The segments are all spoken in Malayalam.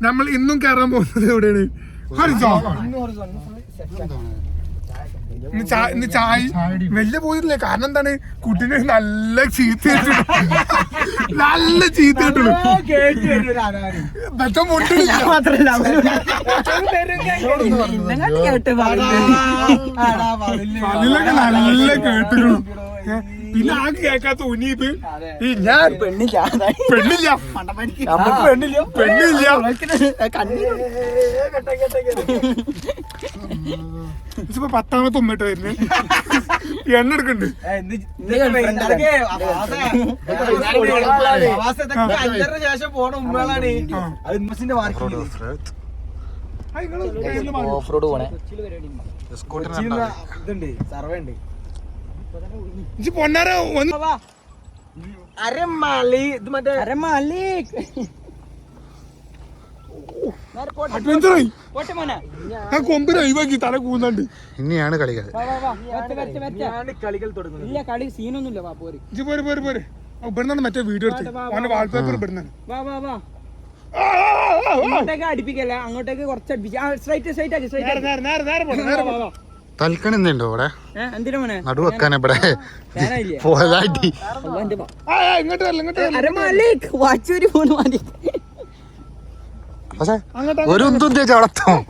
നമ്മൾ ഇന്നും കയറാൻ പോകുന്നത് എവിടെയാണ്? ഇന്ന് ചായ വലിയ പോയിട്ടില്ല. കാരണം എന്താണ്, കുട്ടീനെ നല്ല ചീത്ത നല്ല ചീത്ത കിട്ടുള്ളൂ. നല്ല കേട്ടുള്ളൂ. പിന്നെ ആകെ കേൾക്കാത്ത ഉനീത് ഞാൻ പെണ്ണില്ല ഇപ്പൊ 10ാമത്തെ ഉമ്മട്ട് വരുന്നേ എണ്ണ എടുക്കണ്ട്. ശേഷം പോണ ഉമ്മകളാണ്. ഓഫ് റോഡ് പോണേ ഇതുണ്ട്, സർവേ ഉണ്ട്. പൊന്നാര അഡ്വഞ്ചറായി കൊമ്പിന് ഒഴിവാക്കി തല കൂന്നുണ്ട്. ഇനിയാണ് കളികൾ. കളികൾ തുടങ്ങുന്നത്. കളി സീനൊന്നുമില്ല. പോരെ ഇവിടുന്നാണ് മറ്റേ വീഡിയോ എടുത്ത് വാൾപേപ്പർ ഇവിടുന്നാണ്. അങ്ങോട്ടേക്ക് അടുപ്പിക്കല്ല, അങ്ങോട്ടേക്ക് കുറച്ച് അടുപ്പിച്ച് തൽക്കണെന്നുണ്ടോ ഇവിടെ നടുവെക്കാൻ ഇവിടെ പോയതായിട്ട് പക്ഷെ ഒരു വളർത്തും.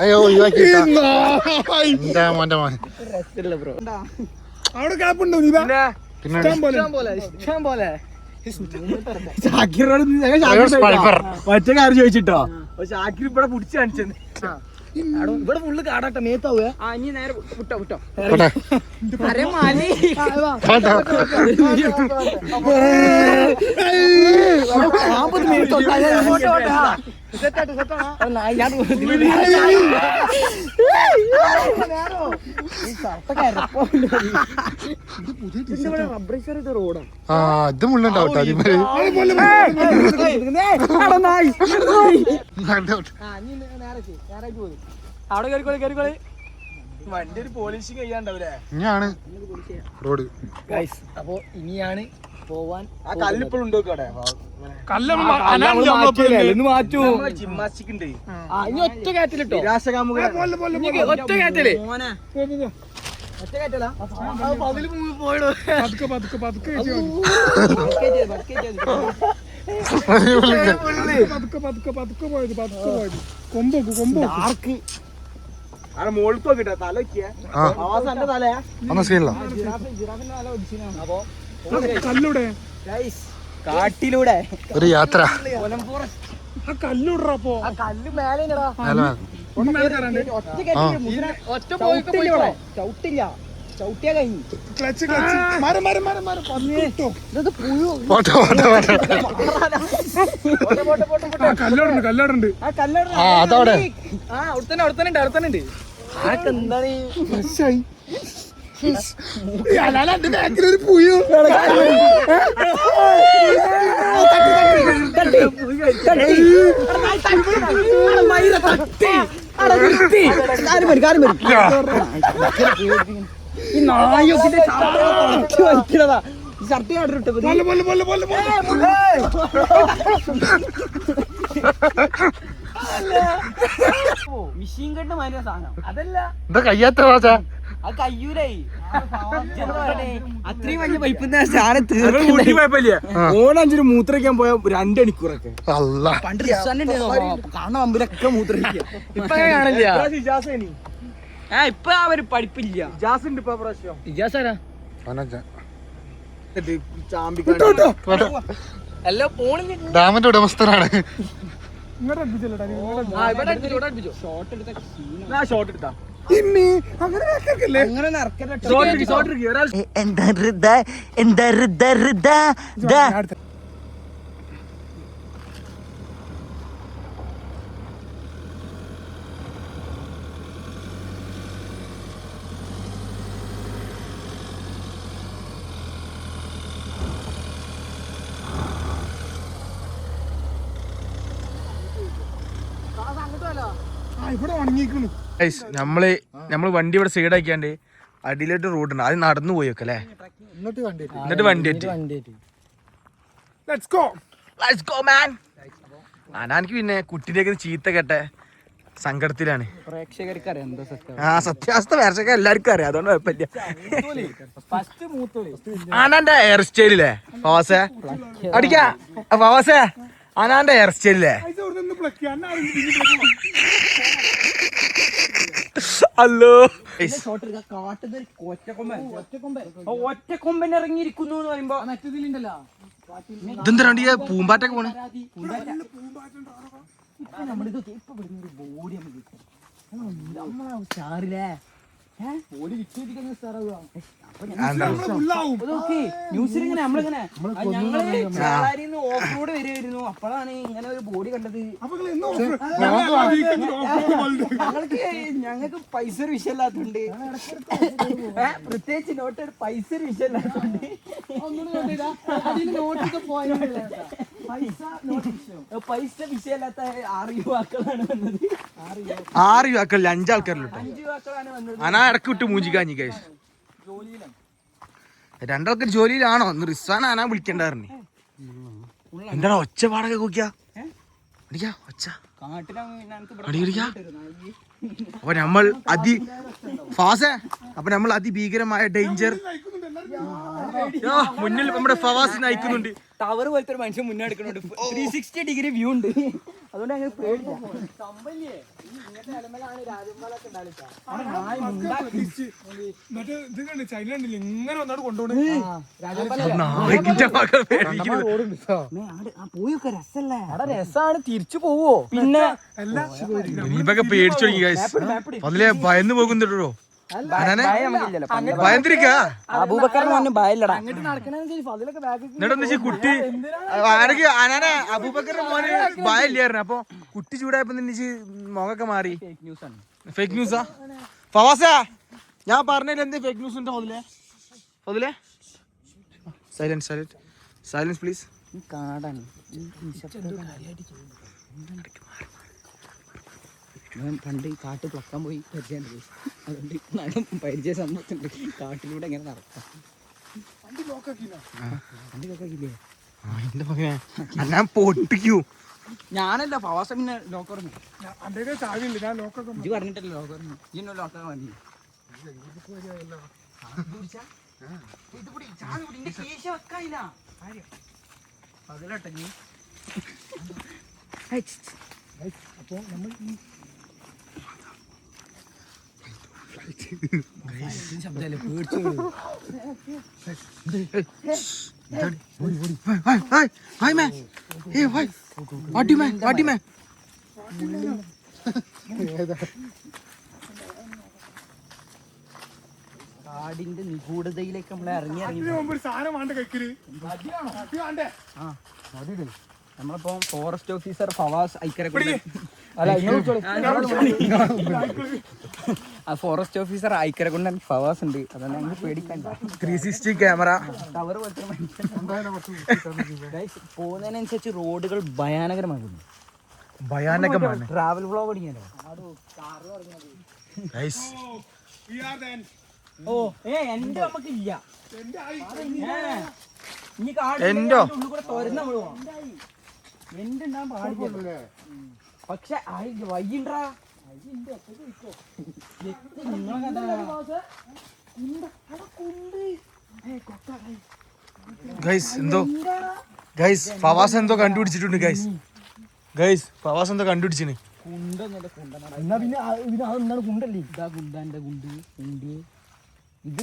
അയ്യോ മോന്റെ മോൻ അവിടെ ക്യാപ്പുണ്ടോ? മറ്റേ കാര്യം ചോദിച്ചിട്ടോ, ഷാക്കിർ ഇവിടെ പിടിച്ചു കാണിച്ചെന്ന്. ഇവിടെ ഫുള്ള് കാടാട്ട മേത്താവുക. ഇനി നേരെ വിട്ടോ ഇത് മുള്ളുണ്ടാവട്ടെ അതിമേല് അവിടെ കയറിക്കോളി. വണ്ടി ഒരു പോളിഷിങ് ചെയ്യാണ്ടാവൂലേ? ഇനിയാണ് റോഡ്. അപ്പൊ ഇനിയാണ് പോവാൻ. ആ കല്ലിപ്പോഴും ഉണ്ടോ? മാറ്റൂ. ജിംനാസ്റ്റിക് ഉണ്ട്. ഇനി ഒറ്റ കയറ്റലിട്ടോ. ഒറ്റ കയറ്റല്. ഒറ്റ കയറ്റല. പോയിടോ. മോൾക്ക് തല കല്ലൂടെ കാട്ടിലൂടെ ഒരു യാത്ര. കല്ലൂടപ്പോ കല്ല് മേലെടാ. ഒറ്റ ചവിട്ടില്ല. ചവിട്ടിയാ കഴിഞ്ഞു. കല്ലോടുണ്ട്. അതവിടെ അടുത്തന്നെ എന്താണ് ഒരു പുയോ ഈ നായൊക്കെ ഷർട്ട് കാട്ടിട്ട് മിഷീൻ കെട്ട് മാറിയ സാധനം അതല്ല. എന്താ കയ്യാത്ത അത് കയ്യൂലേ. അത്രയും വലിയ പൈപ്പ് സാധനം തീർച്ചയായില്ല. ഓണഞ്ചിന് മൂത്രയ്ക്കാൻ പോയ 2 മണിക്കൂറൊക്കെ പണ്ട് കാണാൻ മുമ്പിലൊക്കെ മൂത്രയ്ക്കുക. ഇപ്പൊ കാണില്ല. ഇപ്പൊ ആ ഒരു പഠിപ്പില്ല. ഇജാസുണ്ട് ഇപ്പൊ പ്രാവശ്യം. ഇജാസാരാ ഡാമിന്റെ ഉടമസ്ഥനാണ്. എന്താ ഇവിടെ ഉണങ്ങിക്കുന്നു. നമ്മള് വണ്ടി ഇവിടെ സൈഡ് ആക്കിയാണ്ട് അടിയിലോട്ട് റോഡുണ്ട്, അത് നടന്നു പോയി വെക്കല്ലേ, എന്നിട്ട് വണ്ടി എനിക്ക് പിന്നെ കുട്ടിയിലേക്ക് ചീത്ത കേട്ടെ സങ്കടത്തിലാണ്. ആ സത്യാവസ്ഥ വേർച്ചൊക്കെ എല്ലാവർക്കും അറിയാം, അതുകൊണ്ട് കുഴപ്പമില്ല. ആനാന്റെ ഹെയർ സ്റ്റൈലില്ലേ ഫവാസേ, അടിക്കാ ഫവാസേ, ആനാന്റെ ഹെയർ സ്റ്റൈലില്ലേ അല്ലോ ഒറ്റക്കൊമ്പൻ ഇറങ്ങിയിരിക്കുന്നു എന്ന് പറയുമ്പോ ഇതെന്താ പൂമ്പാറ്റൊക്കെ പോണേ. ഓഫ് റോഡ് വരുമായിരുന്നു, അപ്പോഴാണ് ഇങ്ങനെ ഒരു ബോഡി കണ്ടത്. ഞങ്ങൾക്ക് പൈസ ഒരു വിഷയമില്ലാത്തതുണ്ട്, പ്രത്യേകിച്ച് നോട്ട് ഒരു പൈസ ഒരു വിഷയമില്ലാത്തതുണ്ട്. പൈസ വിഷയമില്ലാത്ത 6 യുവാക്കളാണ് വന്നത്. 6 യുവാക്കളിൽ 5 ആൾക്കാരിലോട്ടോ. അനാ ഇടക്ക് വിട്ട് മൂഞ്ചിക്കാഞ്ഞി കേസ്. 2 ആൾക്കാർ ജോലിയിലാണോ ഒന്ന് റിസ്വാൻ ആനാ വിളിക്കണ്ടായിരുന്നു. എന്താടാ ഒച്ച പാടൊക്കെ കൂക്കിയാ ഒച്ച അടിയാ. അപ്പൊ നമ്മൾ അതിഭീകരമായ ഡേഞ്ചർ മുന്നിൽ നമ്മുടെ ഫവാസ് നയിക്കുന്നുണ്ട്. ടവർ പോലത്തെ ഒരു മനുഷ്യൻ മുന്നേ എടുക്കുന്നുണ്ട്, 360 ഡിഗ്രി വ്യൂ ഉണ്ട്, അതുകൊണ്ട് ഞങ്ങൾ പേടില്ല. രസാണ്, തിരിച്ചു പോവോ പിന്നെ ഇനിയിപ്പൊക്കെ പേടിച്ചു തുടങ്ങി അതിലെ ഭയന്ന് പോകുന്നുണ്ടോ. കുട്ടി അബൂബക്കറിന്റെ മോന് ഭയമില്ലായിരുന്നു, അപ്പൊ കുട്ടി ചൂടായപ്പോ മുഖമൊക്കെ മാറി. ഫേക്ക് ന്യൂസാ ഫവാസാ, ഞാൻ പറഞ്ഞതിൽ എന്ത് ഫേക്ക് ന്യൂസ് ഉണ്ടോ? അതിലെ സൈലൻസ് പ്ലീസ്. കാടാണ് ഞാൻ പണ്ട് കാട്ട് പ്ലക്കാൻ പോയി പരിചയമുണ്ട്, അതുകൊണ്ട് പരിചയ സമ്പത്തുണ്ട്, കാട്ടിലൂടെ എങ്ങനെ നടക്കാം. വണ്ടി ലോക്കാക്കില്ലേ? ഞാൻ പൊട്ടിക്കൂ. ഞാനല്ല ഫവാസ പിന്നെ ലോക്കർ പറഞ്ഞിട്ടല്ലോ ലോക്കർ ലോക്കാൻ മതി. അതിലട്ടെ നീ അപ്പോ നമ്മൾ ശബ്ദല്ലേ പേടിച്ചു. കാടിന്റെ നിഗൂഢതയിലേക്ക് നമ്മൾ ഇറങ്ങി നമ്മളിപ്പോ forest officer Fawas forest officer Aikkarakondan Fawas ഉണ്ട്, അതാണ് ഞങ്ങൾ പേടിക്കണ്ട. 360 ക്യാമറ ടവർ പോലത്തെ പോകുന്നതിനനുസരിച്ച് റോഡുകൾ ഭയാനകരമാകുന്നു. ട്രാവൽ വ്ലോഗ് തുടങ്ങിയല്ലോ. എന്റെ നമുക്കില്ല, ഇനി കാടിന്റെ ഉള്ളിൽ കൂടെ തുറന്ന് നമ്മൾ പോവാം. എന്റെ ഉണ്ടാകാൻ പാടില്ല, പക്ഷെ വയ്യണ്ടാ ഫവാസ് എന്തോ കണ്ടുപിടിച്ചിട്ടുണ്ട്. ഫവാസ് എന്തോ കണ്ടുപിടിച്ചിന്. കുണ്ടല്ലേ ഇതാ കുണ്ടാന്റെ കുണ്ട് ഇത്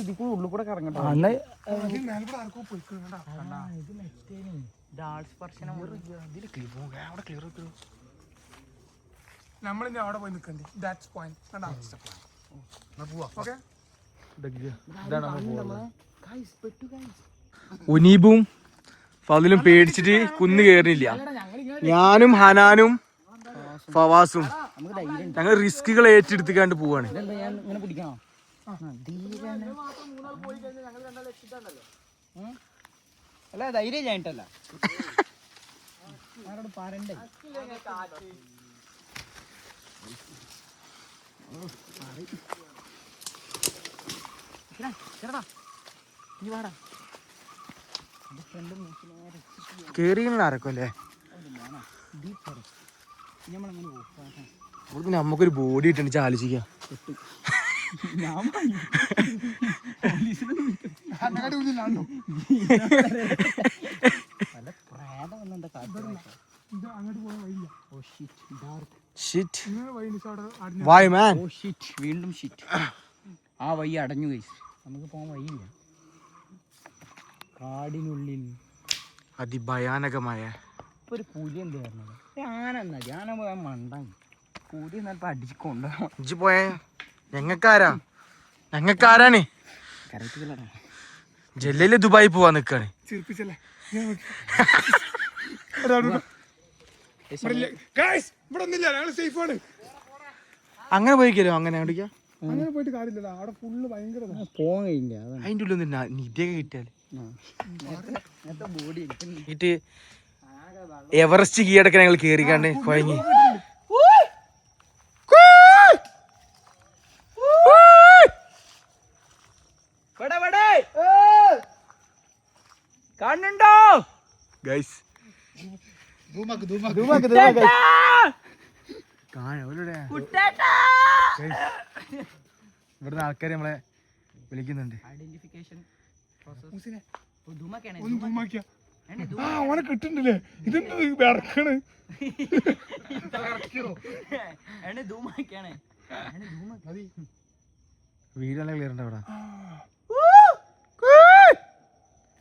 ഇതിക്കൂടെ ഉള്ളിൽ കൂടെ കറങ്ങട്ടെ. നമ്മളിനി അവിടെ പോയി നിൽക്കണ്ടേ, ദാറ്റ്സ് പോയിന്റ്. ഉനീബും ഫതിലും പേടിച്ചിട്ട് കുന്ന് കയറിയില്ല. ഞാനും ഹനാനും ഫവാസും ഞങ്ങൾ റിസ്കുകൾ ഏറ്റെടുത്തിക്കാണ്ട് പോവാണ്. അല്ല ധൈര്യം ചെയ്യണ്ടല്ല കേറിയുള്ള ആരൊക്കെ നമുക്കൊരു ബോഡി ഇട്ടുണ്ട് ചാലിച്ചിക്കാം. വീണ്ടും ഷിറ്റ്. ആ വഴി അടഞ്ഞു ഗൈസ്, നമുക്ക് പോകാൻ വഴിയില്ല. കാടിനുള്ളിൽ അതിഭയാനകമായ ഒരു പുലി എന്ത് പറഞ്ഞത്? ആന പോയാൽ മണ്ടായി പുലി എന്നിട്ട് അടിച്ച് കൊണ്ടുപോകാം. ഇജ്ജ് പോയ ഞങ്ങൾക്കാരാണ് ജല്ലയില് ദുബായി പോവാൻ നിക്കാണ്. ചിരിപ്പിച്ചല്ലേ അങ്ങനെ പോയിക്കല്ലോ. അങ്ങനെ എവിടേക്കാ? അങ്ങനെ പോയിട്ട് കാര്യമില്ല, അവിടെ ഫുള്ള് ഭയങ്കര പോകാൻ കഴിയില്ല. അതിൻ്റെ ഉള്ളിൽ നിന്ന് നിധിയൊക്കെ കിട്ടിയാല് ബോഡി എന്നിട്ട് എവറസ്റ്റ് കീഴടക്കാൻ ഞങ്ങൾ കേറിക്കാണ്ട് കുഴങ്ങി. കാണുന്നുണ്ടോ ഗൈസ്? ഇവിടുന്ന് ആൾക്കാര് നമ്മളെ വിളിക്കുന്നുണ്ട്. ഓനെ കിട്ടുന്നില്ലേ? ഇതെന്ത് വിറക്കണ്? വീഡിയോ ക്ലിയർ ഉണ്ട് അവിടെ.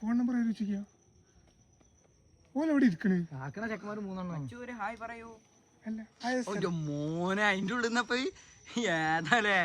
ഫോൺ നമ്പർ ചോദിച്ചാ ഓലെവിടെ ഇരിക്കണ്? ചെക്കന്മാര് 3 ഹായ് പറയൂ. അല്ല മോനെ അതിന്റെ ഉള്ളിൽ നിന്നപ്പോ ഏതാലേ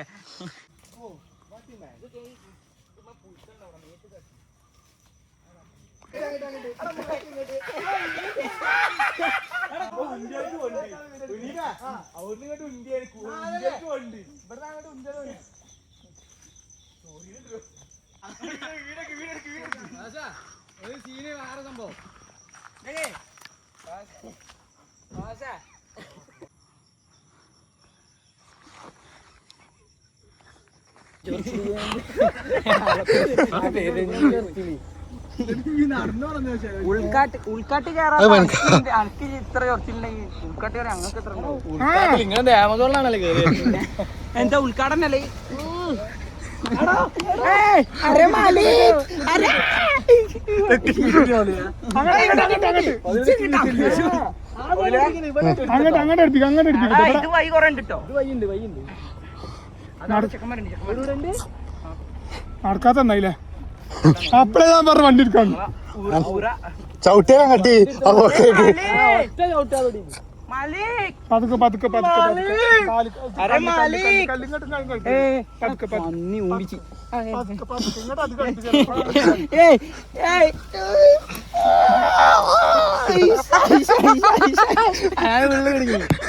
ഉൾക്കാട്ട് കയറാൻ അനക്ക് ഇത്ര ചൊറച്ചിലുണ്ടെങ്കിൽ ഉൾക്കാട്ട് കയറി അങ്ങക്ക് എത്ര എന്താ ഉൾക്കാടനല്ലേ? ഇത് വൈ കൊറേ ഉണ്ട് കേട്ടോ. നടക്കാത്തല്ലേ? അപ്പഴേ ഞാൻ പറഞ്ഞ വണ്ടി എടുക്കാൻ ചവിട്ടിയാ കട്ടി പതുക്കെ പതുക്കെ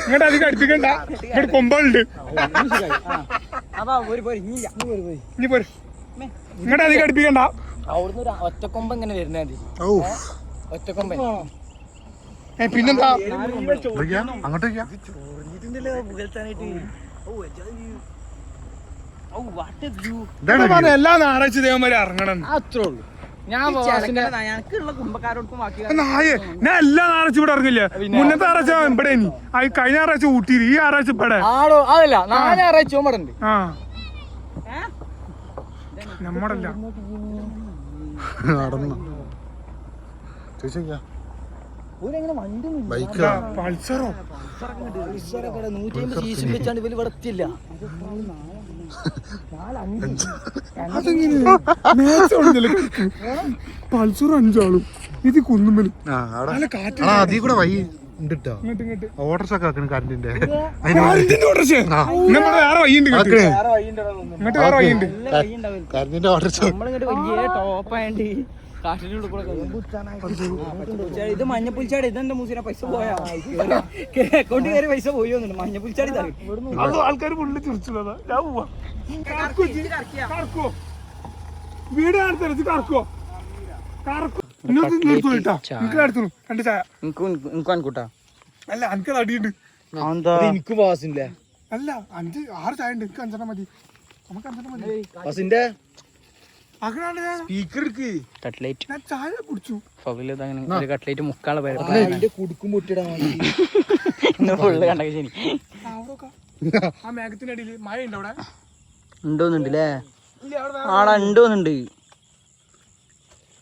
ഇങ്ങോട്ട് അധികം അടുപ്പിക്കണ്ട, ഇവിടെ കൊമ്പുണ്ട്. ഇനി പോര്, ഇങ്ങോട്ട് അധികം അടുപ്പിക്കണ്ട. അവിടുന്ന് ഒറ്റക്കൊമ്പ ഇങ്ങനെ വരുന്നത് ഒറ്റക്കൊമ്പൻ. പിന്നെന്താ അങ്ങോട്ട് എല്ലാ ഞായറാഴ്ച ദേവന്മാരെ ഇറങ്ങണം. അത്രേ ഉള്ളൂ. ഞങ്ങൾക്കുള്ള കുമ്പക്കാരോടൊപ്പം നായ ഞാൻ എല്ലാ ഞായറാഴ്ച ഇവിടെ ഇറങ്ങില്ല. മുന്നത്തെ ഞായറാഴ്ച ഇവിടെ ഇനി കഴിഞ്ഞ ഞായറാഴ്ച ഊട്ടിയിൽ, ഈ ഞായറാഴ്ച ഇവിടെ. ആടോ അതല്ല, 4 ഞായറാഴ്ച ഇവിടെ ഉണ്ട്. ആ നമ്മടല്ല നടന്നു പൾസറോ 150 cc വെച്ചാണ്ട് ഇവര് ഇവിടെ എത്തിയില്ല. പൾസർ 5 ആളും ഇത് കുന്നുമ്മല് അതീ കൂടെ വൈ ഉണ്ട് ഓട്ടർഷ ഒക്കെ ആക്കണം കറണ്ടിന്റെ. വേറെ വയ്യുണ്ട്, ഇങ്ങോട്ട് വേറെ വയ്യുണ്ട്. കറണ്ടിന്റെ ഓട്ടർഷ നമ്മളിങ്ങോട്ട് വലിയ ടോപ്പായണ്ട് കാട്ടിനുള്ളിൽ കൂടെ ഇത് മഞ്ഞപ്പുൽച്ചാടി. ഇതെന്റെ മൂസിനെ പൈസ പോയാ അക്കൗണ്ട് കയറി പൈസ പോയോന്നുണ്ട്. മഞ്ഞപ്പുൽച്ചാടി ആൾക്കാർ ഫുള്ള് ചിരിച്ചുള്ളതാ. ഞാൻ പോവാ കറക്കോ വീട് കാണിച്ചു കറക്കോ കറക്കോ നിർത്തോട്ടാ. എനിക്ക് അടുത്തു 2 ചായ. കൂട്ടാ. അല്ല എനിക്ക് അടിയുണ്ട്. എനിക്ക് പാസില്ല. അല്ല 5-6 ചായ ഉണ്ട്. എനിക്ക് 5 മതി. നമുക്ക് 5 മതി. ബസിന്റെ അങ്ങനെയാണ് ഞാൻ സ്പീക്കർ എടുക്ക്. കട്ട്ലേറ്റ് ഞാൻ ചായ കുടിച്ചു. ഒരു കട്ട്ലേറ്റ് മുക്കാളെ പേര് അതിന്റെ കുടുക്കും പൊട്ടിടാൻ വേണ്ടി ഫുള്ള് കണ്ടൊക്കെ ശരി അവിടെയൊക്കെ ആ മേഘത്തിനടിയിൽ മഴ ഉണ്ട് അവിടെ. ഉണ്ടോന്നുണ്ടല്ലേ? ആടാ ഉണ്ടോന്നുണ്ട്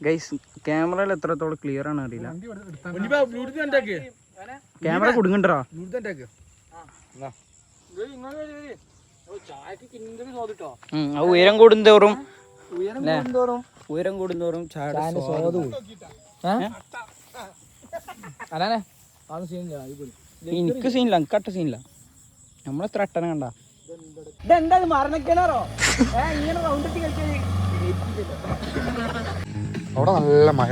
ഗൈസ്. ക്യാമറയിൽ എത്രത്തോളം ക്ലിയർ ആണ് അറിയില്ല. ബ്ലൂടൂത്ത് ഉണ്ടാക്ക്. ക്യാമറ കൊടുക്കണ്ടോ? ബ്ലൂടൂത്ത് ഉണ്ടാക്ക്. ഉയരം കൂടുന്തോറും ചായ അതാണ് അത് സീനില്ല. എനിക്ക് സീനില്ല, കട്ട സീനില്ല. നമ്മളെത്ര അട്ടനെ കണ്ട ഇതെന്താ മരണക്കിണറോ? ഇങ്ങനെ റൗണ്ട് ഇട്ട് കളിച്ചാൽ അവിടെ നല്ല മഴ.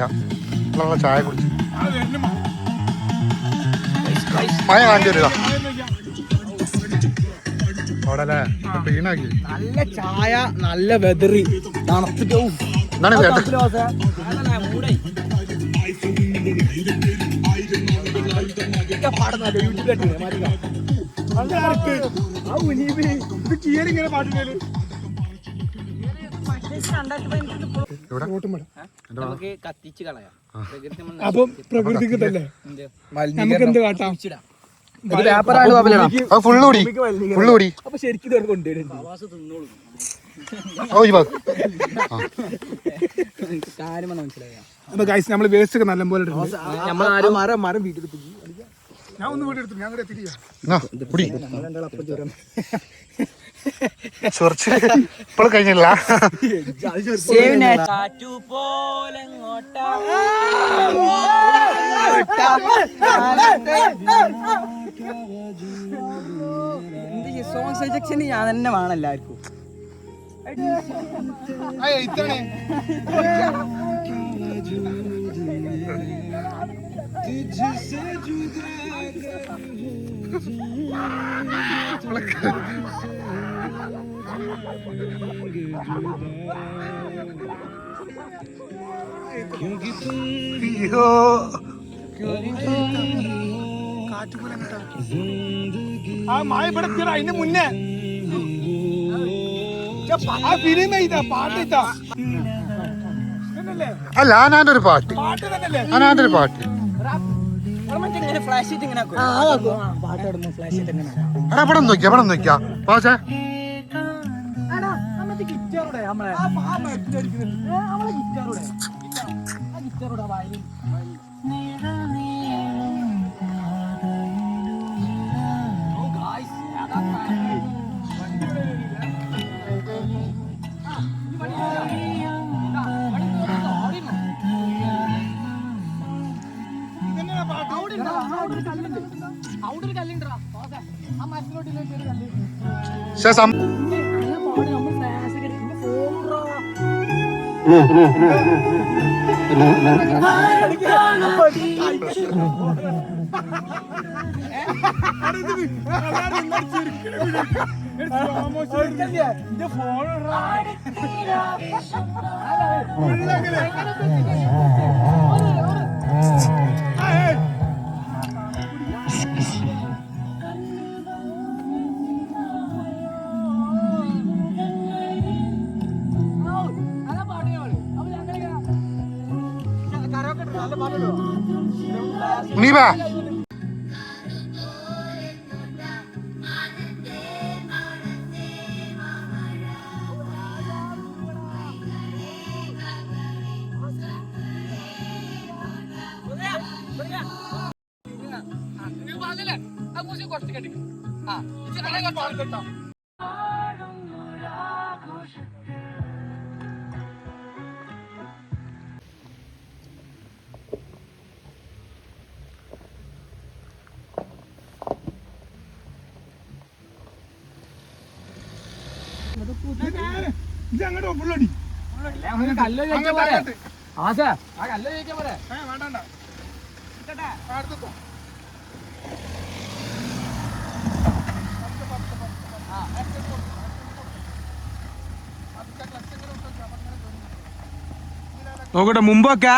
നല്ല ചായ കുടിച്ചു. മഴ കാണിച്ചു തരിക അവിടെ അല്ലേ പെയിനാക്കി. നല്ല ചായ, നല്ല വെതറി, തണുത്തിട്ട് എന്താണ് കേട്ടത്? ഇങ്ങനെ പാട്ടില്ലേ നമുക്ക് കത്തിച്ച് കളയാം. അപ്പം പ്രകൃതിക്ക് തന്നെ നമുക്ക് എന്ത് കാട്ടാം. ഫുള്ള് കൂടി ഫുള്ള് കൂടി. അപ്പൊ ശരിക്കും കാര്യം മനസ്സിലായ അപ്പൊ ഗൈസ് നമ്മള് വേസ്റ്റ് ഒക്കെ നല്ലപോലെ ഇട്ടിട്ടുണ്ട്. മരം വീട്ടിൽ ഞാൻ ഒന്ന് വീട് എടുത്തു. ഞാൻ കൂടെ തിരിയാ ഇപ്പോൾ കഴിഞ്ഞില്ല. സോങ് സജക്ഷന് ഞാൻ തന്നെ വേണം എല്ലാവർക്കും. ആ മായ ഇവിടെ അതിന്റെ മുന്നേ ആ ഫിലിം ചെയ്താ പാട്ട് ചെയ്താ അല്ല ആനാന്റെ ഒരു പാട്ട്. പാട്ട് തന്നെയല്ലേ? ആനാന്റെ ഒരു പാട്ട്. ഫ്ലാഷ് ഇങ്ങനെ പാട്ട് ഫ്ലാഷ് ഇങ്ങനെ എടാ ഇവിടെ നോക്കിയാ പാച്ചേ. നീ വാ. ഇത് അങ്ങോട്ട് ഫുള്ളടി കല്ല് ചോദിക്കാൻ പോലെ ആശാ ആ കല്ല് ചോദിക്കാൻ പോലെ വേണ്ട അടുത്തോ നോക്കട്ടെ മുമ്പൊക്കെ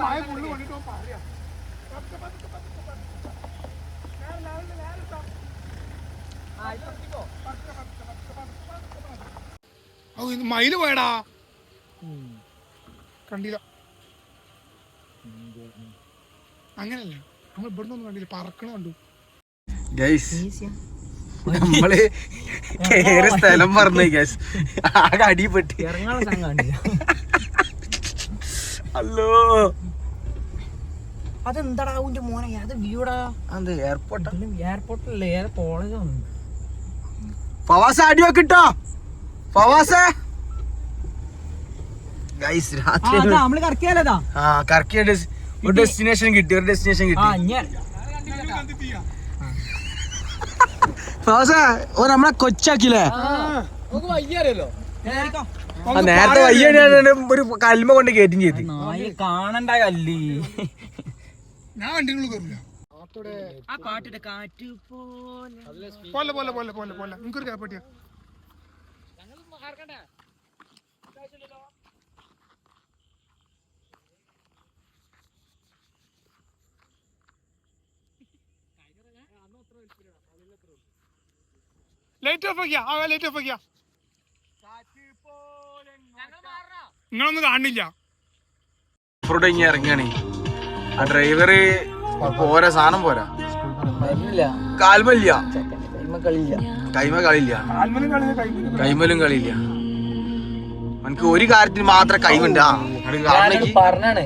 മായ പുള്ളി കൊണ്ടിട്ട് പറയാ മയില് പോയടാ കണ്ടില്ല. അങ്ങനല്ല നമ്മൾ ഇവിടുന്ന് ഒന്നും കണ്ടില്ല, പറക്കണ കണ്ടു. നമ്മള് കേറി സ്ഥലം പറഞ്ഞു ഗൈസ്, ആകെ അടിപ്പെട്ടി. അല്ലോ അതെന്താടാ അവന്റെ മോനെ, അത് വ്യൂടാ. അത് എയർപോർട്ടിലല്ലേ, ഏത് കോളേജാണ്. ഫവാസ അടി വെക്കിട്ടോ, ഫവാസ. ഗൈസ് രാത്രി നമ്മള് കറക്കിയാലതാ. കറക്കിയ ഒരു ഡെസ്റ്റിനേഷൻ കിട്ടി, ഒരു ഡെസ്റ്റിനേഷൻ കിട്ടി. ഫവാസ ഓ നമ്മളെ കൊച്ചാക്കില്ലേ. നേരത്തെ വയ്യ ഒരു കൽമ കൊണ്ട് കയറ്റും ചെയ്ത്. കാണണ്ട കല്ല്. ഞാൻ വണ്ടികൾ കയറില്ല. ആ പാട്ടിന്റെ കാറ്റ് പോലെ പോലെ പോലെ പോലെ പോലെ നിങ്ങൾക്കൊരു കാപ്പട്ടിയാ. ലൈറ്റ് ഓഫ് ആക്കിയാ, ലൈറ്റ് ഓഫ് ആക്കിയാ. നിങ്ങളൊന്നും കാണില്ല. ഓഫ്റോഡ് കഴിഞ്ഞ് ഇറങ്ങിയാണ്. ആ ഡ്രൈവറ് പോരാ, സാധനം പോരാ, കാൽമല്ല, കൈമ കളിയില്ല, കൈമലും കളിയില്ല. എനിക്ക് ഒരു കാര്യത്തിന് മാത്രം കൈമുണ്ട്. പറഞ്ഞാണ്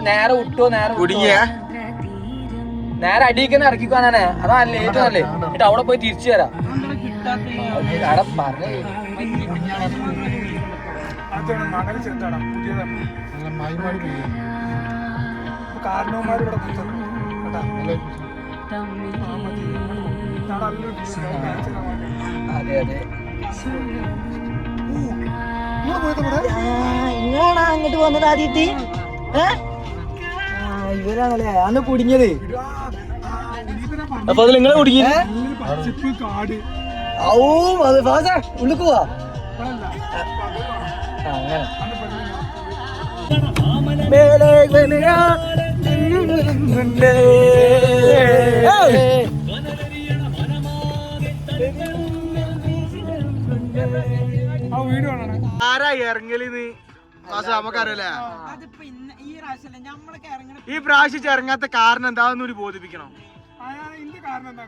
നേരെ വിട്ടോ, നേരെ കുടുങ്ങിയ നേരെ അടിയിക്കുന്ന ഇറക്കിക്കോ. അനാനെ അതാ ലേറ്റ് അല്ലേ, എന്നിട്ട് അവിടെ പോയി തിരിച്ചു തരാം. കാരണവന്മാരിവിടെ അതെ അതെ, ഇങ്ങനാണ് അങ്ങോട്ട് വന്നത് ആദ്യത്തെ. ഇവരാണല്ലേ അന്ന് കുടുങ്ങിയത്. അപ്പൊ അത് നിങ്ങളെ കുടുങ്ങി. ഓ ഉള്ളിൽ പോവാ. ആരാ ഇറങ്ങലിന്ന് നമുക്കറിയില്ലേ. ഈ പ്രാവശ്യം ഇറങ്ങാത്ത കാരണം എന്താന്ന് കൂടി ബോധിപ്പിക്കണം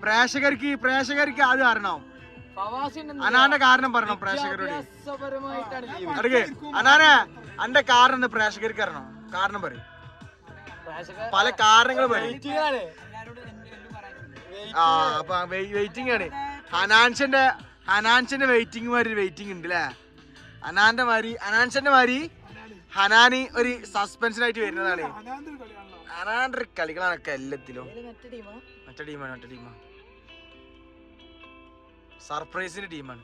പ്രേക്ഷകർക്ക് അത് അറിയണം. അനാന്റെ കാരണം പറയണം പ്രേക്ഷകരോട്. അനാനെ അന്റെ കാരണം എന്താ പ്രേക്ഷകർക്ക് അറിയണം. കാരണം പറയും, പല കാരണങ്ങൾ പറയും. ആ അപ്പൊ വെയിറ്റിംഗ് ആണ്. ഹനാൻഷന്റെ വെയിറ്റിംഗ് മാതിരി വെയിറ്റിംഗ് ഉണ്ട് അല്ലേ. ഹനാൻഷന്റെ മാതിരി ഹനാന് ഒരു സസ്പെൻഷനായിട്ട് വരുന്നതാണ്. ഹനാന്റെ കളികളാണൊക്കെ എല്ലാത്തിലും. മറ്റേ ടീമാണ് സർപ്രൈസിന്റെ ടീമാണ്.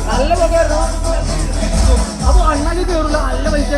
നല്ല പോകായിരുന്നു. അപ്പൊ അണ്ണാക്ക് കേറില്ല, നല്ല പൈസ.